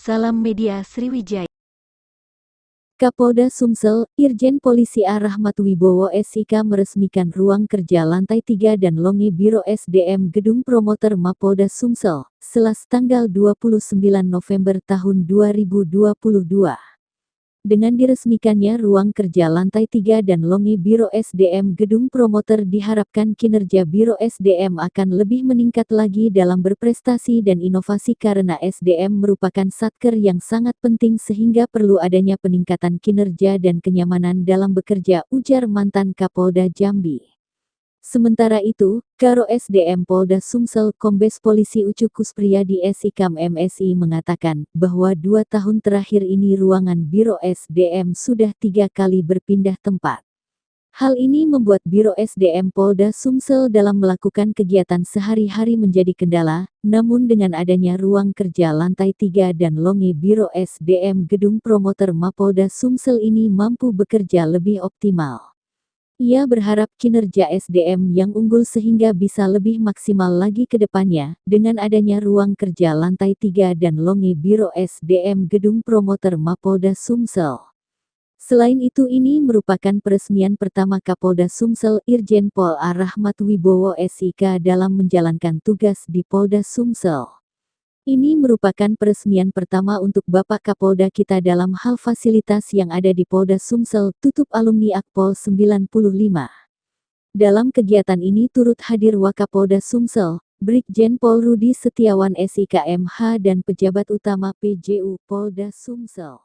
Salam Media Sriwijaya. Kapolda Sumsel, Irjen Polisi A. Rahmat Wibowo SIK meresmikan ruang kerja lantai 3 dan Longe Biro SDM Gedung Promoter Mapolda Sumsel, Selas tanggal 29 November tahun 2022. Dengan diresmikannya ruang kerja lantai 3 dan Longe Biro SDM Gedung Promoter diharapkan kinerja Biro SDM akan lebih meningkat lagi dalam berprestasi dan inovasi karena SDM merupakan satker yang sangat penting sehingga perlu adanya peningkatan kinerja dan kenyamanan dalam bekerja, ujar mantan Kapolda Jambi. Sementara itu, Karo SDM Polda Sumsel Kombes Polisi Ucu Kuspriyadi SIKAM MSI mengatakan bahwa 2 tahun terakhir ini ruangan Biro SDM sudah 3 kali berpindah tempat. Hal ini membuat Biro SDM Polda Sumsel dalam melakukan kegiatan sehari-hari menjadi kendala, namun dengan adanya ruang kerja lantai 3 dan Longe Biro SDM Gedung Promoter Mapolda Sumsel ini mampu bekerja lebih optimal. Ia berharap kinerja SDM yang unggul sehingga bisa lebih maksimal lagi ke depannya, dengan adanya ruang kerja lantai 3 dan Longe Biro SDM Gedung Promoter Mapolda Sumsel. Selain itu ini merupakan peresmian pertama Kapolda Sumsel Irjen Pol A. Rahmat Wibowo SIK dalam menjalankan tugas di Polda Sumsel. Ini merupakan peresmian pertama untuk Bapak Kapolda kita dalam hal fasilitas yang ada di Polda Sumsel, tutup alumni Akpol 95. Dalam kegiatan ini turut hadir Wakapolda Sumsel, Brigjen Pol Rudi Setiawan SIK MH dan pejabat utama PJU Polda Sumsel.